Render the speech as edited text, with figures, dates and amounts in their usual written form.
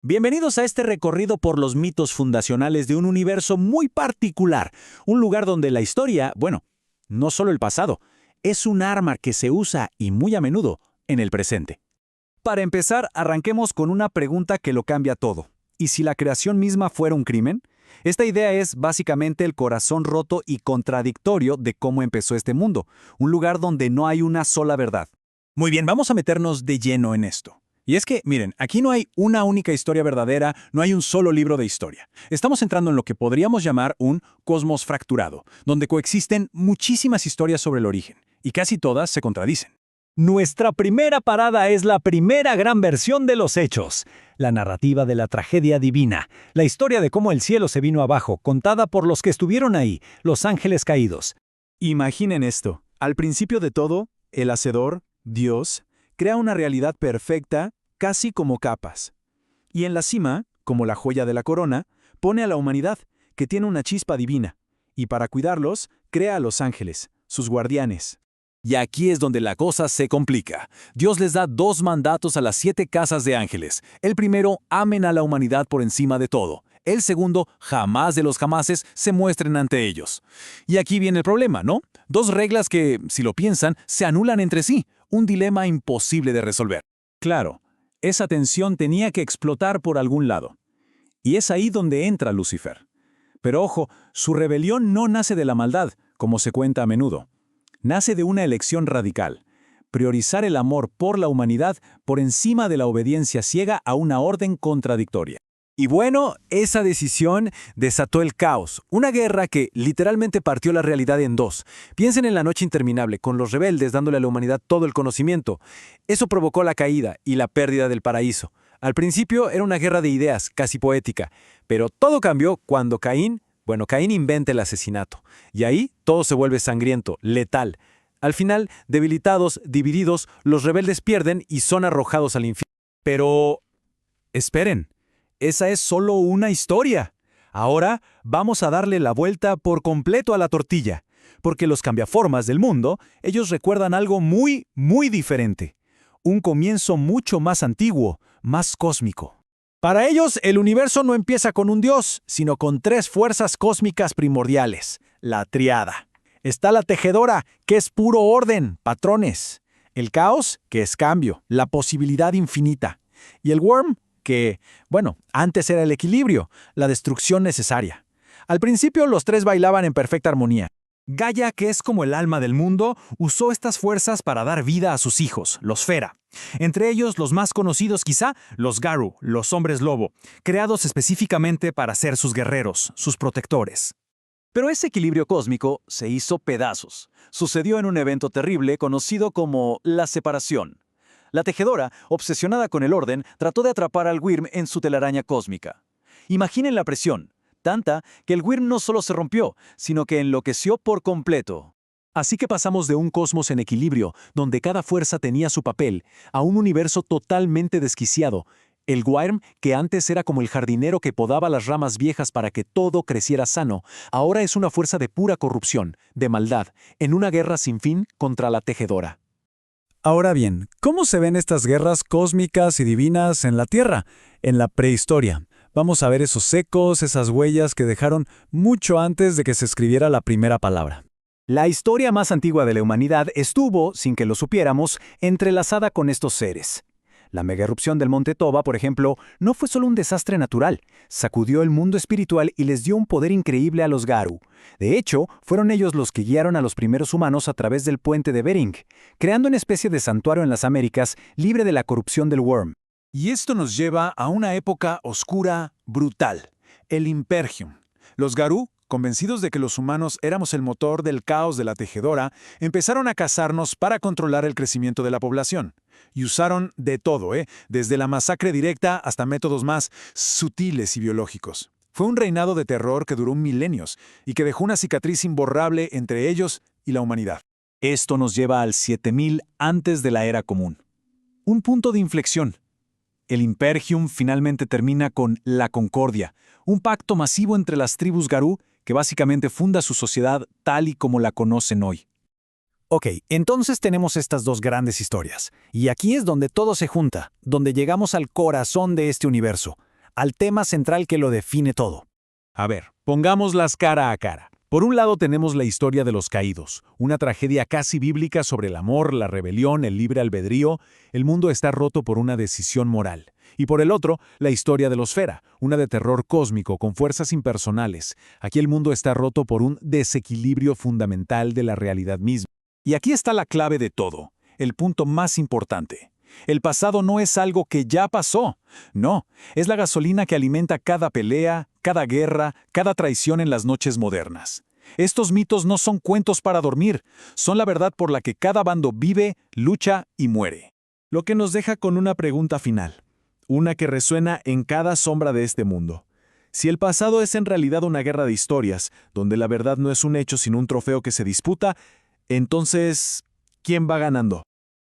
Bienvenidos a este recorrido por los mitos fundacionales de un universo muy particular, un lugar donde la historia, bueno, no solo el pasado, es un arma que se usa y muy a menudo en el presente. Para empezar, arranquemos con una pregunta que lo cambia todo. ¿Y si la creación misma fuera un crimen? Esta idea es básicamente el corazón roto y contradictorio de cómo empezó este mundo, un lugar donde no hay una sola verdad. Muy bien, vamos a meternos de lleno en esto. Y es que, miren, aquí no hay una única historia verdadera, no hay un solo libro de historia. Estamos entrando en lo que podríamos llamar un cosmos fracturado, donde coexisten muchísimas historias sobre el origen, y casi todas se contradicen. Nuestra primera parada es la primera gran versión de los hechos, la narrativa de la tragedia divina, la historia de cómo el cielo se vino abajo, contada por los que estuvieron ahí, los ángeles caídos. Imaginen esto. Al principio de todo, el Hacedor, Dios, crea una realidad perfecta, casi como capas. Y en la cima, como la joya de la corona, pone a la humanidad, que tiene una chispa divina. Y para cuidarlos, crea a los ángeles, sus guardianes. Y aquí es donde la cosa se complica. Dios les da dos mandatos a las 7 casas de ángeles. El primero, amen a la humanidad por encima de todo. El segundo, jamás de los jamases se muestren ante ellos. Y aquí viene el problema, ¿no? Dos reglas que, si lo piensan, se anulan entre sí. Un dilema imposible de resolver. Claro, esa tensión tenía que explotar por algún lado. Y es ahí donde entra Lucifer. Pero ojo, su rebelión no nace de la maldad, como se cuenta a menudo. Nace de una elección radical: priorizar el amor por la humanidad por encima de la obediencia ciega a una orden contradictoria. Y bueno, esa decisión desató el caos, una guerra que literalmente partió la realidad en dos. Piensen en la noche interminable, con los rebeldes dándole a la humanidad todo el conocimiento. Eso provocó la caída y la pérdida del paraíso. Al principio era una guerra de ideas, casi poética, pero todo cambió cuando Caín inventa el asesinato. Y ahí todo se vuelve sangriento, letal. Al final, debilitados, divididos, los rebeldes pierden y son arrojados al infierno. Pero, esperen, esa es solo una historia. Ahora vamos a darle la vuelta por completo a la tortilla, porque los cambiaformas del mundo, ellos recuerdan algo muy, muy diferente. Un comienzo mucho más antiguo, más cósmico. Para ellos, el universo no empieza con un dios, sino con 3 fuerzas cósmicas primordiales, la triada. Está la tejedora, que es puro orden, patrones. El caos, que es cambio, la posibilidad infinita. Y el worm, que, antes era el equilibrio, la destrucción necesaria. Al principio los 3 bailaban en perfecta armonía. Gaia, que es como el alma del mundo, usó estas fuerzas para dar vida a sus hijos, los Fera. Entre ellos, los más conocidos quizá, los Garu, los hombres lobo, creados específicamente para ser sus guerreros, sus protectores. Pero ese equilibrio cósmico se hizo pedazos. Sucedió en un evento terrible conocido como la separación. La tejedora, obsesionada con el orden, trató de atrapar al Wyrm en su telaraña cósmica. Imaginen la presión, tanta que el Wyrm no solo se rompió, sino que enloqueció por completo. Así que pasamos de un cosmos en equilibrio, donde cada fuerza tenía su papel, a un universo totalmente desquiciado. El Wyrm, que antes era como el jardinero que podaba las ramas viejas para que todo creciera sano, ahora es una fuerza de pura corrupción, de maldad, en una guerra sin fin contra la tejedora. Ahora bien, ¿cómo se ven estas guerras cósmicas y divinas en la Tierra, en la prehistoria? Vamos a ver esos ecos, esas huellas que dejaron mucho antes de que se escribiera la primera palabra. La historia más antigua de la humanidad estuvo, sin que lo supiéramos, entrelazada con estos seres. La megaerupción del monte Toba, por ejemplo, no fue solo un desastre natural, sacudió el mundo espiritual y les dio un poder increíble a los Garu. De hecho, fueron ellos los que guiaron a los primeros humanos a través del puente de Bering, creando una especie de santuario en las Américas libre de la corrupción del Worm. Y esto nos lleva a una época oscura, brutal, el Impergium. Los Garú, convencidos de que los humanos éramos el motor del caos de la tejedora, empezaron a cazarnos para controlar el crecimiento de la población. Y usaron de todo, desde la masacre directa hasta métodos más sutiles y biológicos. Fue un reinado de terror que duró milenios y que dejó una cicatriz imborrable entre ellos y la humanidad. Esto nos lleva al 7000 antes de la Era Común. Un punto de inflexión. El Impergium finalmente termina con la Concordia, un pacto masivo entre las tribus Garú que básicamente funda su sociedad tal y como la conocen hoy. Ok, entonces tenemos estas dos grandes historias, y aquí es donde todo se junta, donde llegamos al corazón de este universo. al tema central que lo define todo. A ver, pongámoslas cara a cara. Por un lado tenemos la historia de los caídos, una tragedia casi bíblica sobre el amor, la rebelión, el libre albedrío. El mundo está roto por una decisión moral. Y por el otro, la historia de los Fera, una de terror cósmico con fuerzas impersonales. Aquí el mundo está roto por un desequilibrio fundamental de la realidad misma. Y aquí está la clave de todo, el punto más importante. El pasado no es algo que ya pasó. No, es la gasolina que alimenta cada pelea, cada guerra, cada traición en las noches modernas. Estos mitos no son cuentos para dormir, son la verdad por la que cada bando vive, lucha y muere. Lo que nos deja con una pregunta final, una que resuena en cada sombra de este mundo. Si el pasado es en realidad una guerra de historias, donde la verdad no es un hecho sino un trofeo que se disputa, entonces, ¿quién va ganando?